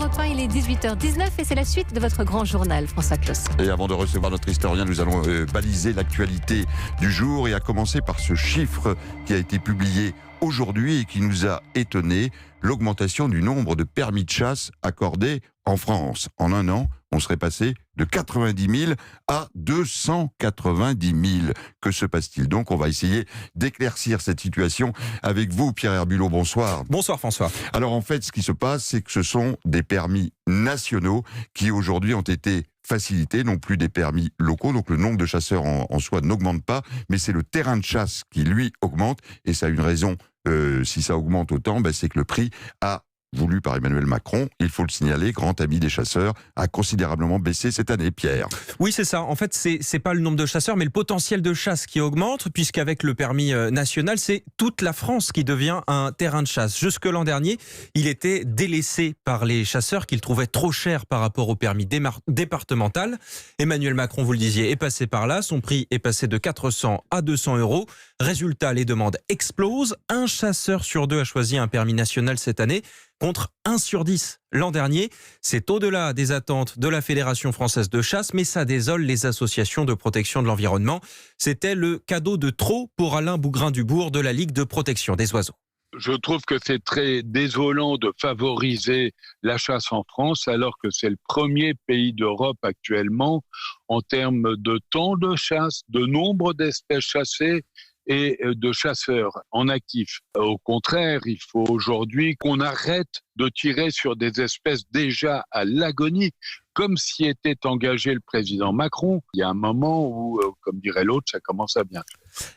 Europe 1, il est 18h19 et c'est la suite de votre grand journal, François Claus. Et avant de recevoir notre historien, nous allons baliser l'actualité du jour et à commencer par ce chiffre qui a été publié aujourd'hui et qui nous a étonné, l'augmentation du nombre de permis de chasse accordés en France. En un an, on serait passé de 90 000 à 290 000. Que se passe-t-il donc? On va essayer d'éclaircir cette situation avec vous, Pierre Herbulot. Bonsoir. Bonsoir François. Alors en fait, ce qui se passe, c'est que ce sont des permis nationaux qui aujourd'hui ont été facilités, non plus des permis locaux. Donc le nombre de chasseurs en soi n'augmente pas, mais c'est le terrain de chasse qui, lui, augmente. Et ça a une raison, si ça augmente autant, c'est que le prix voulu par Emmanuel Macron, il faut le signaler, grand ami des chasseurs, a considérablement baissé cette année, Pierre. Oui, c'est ça. En fait, c'est pas le nombre de chasseurs, mais le potentiel de chasse qui augmente, puisqu'avec le permis national, c'est toute la France qui devient un terrain de chasse. Jusque l'an dernier, il était délaissé par les chasseurs qu'ils trouvaient trop cher par rapport au permis départemental. Emmanuel Macron, vous le disiez, est passé par là. Son prix est passé de 400 à 200 euros. Résultat, les demandes explosent. Un chasseur sur deux a choisi un permis national cette année, contre 1 sur 10 l'an dernier. C'est au-delà des attentes de la Fédération française de chasse, mais ça désole les associations de protection de l'environnement. C'était le cadeau de trop pour Alain Bougrain-Dubourg de la Ligue de protection des oiseaux. Je trouve que c'est très désolant de favoriser la chasse en France alors que c'est le premier pays d'Europe actuellement en termes de temps de chasse, de nombre d'espèces chassées et de chasseurs en actif. Au contraire, il faut aujourd'hui qu'on arrête de tirer sur des espèces déjà à l'agonie, comme s'y était engagé le président Macron. Il y a un moment où, comme dirait l'autre, ça commence à bien.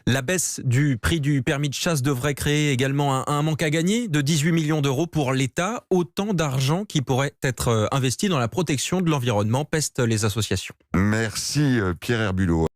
La baisse du prix du permis de chasse devrait créer également un manque à gagner de 18 millions d'euros pour l'État, autant d'argent qui pourrait être investi dans la protection de l'environnement, pestent les associations. Merci Pierre Herbulot.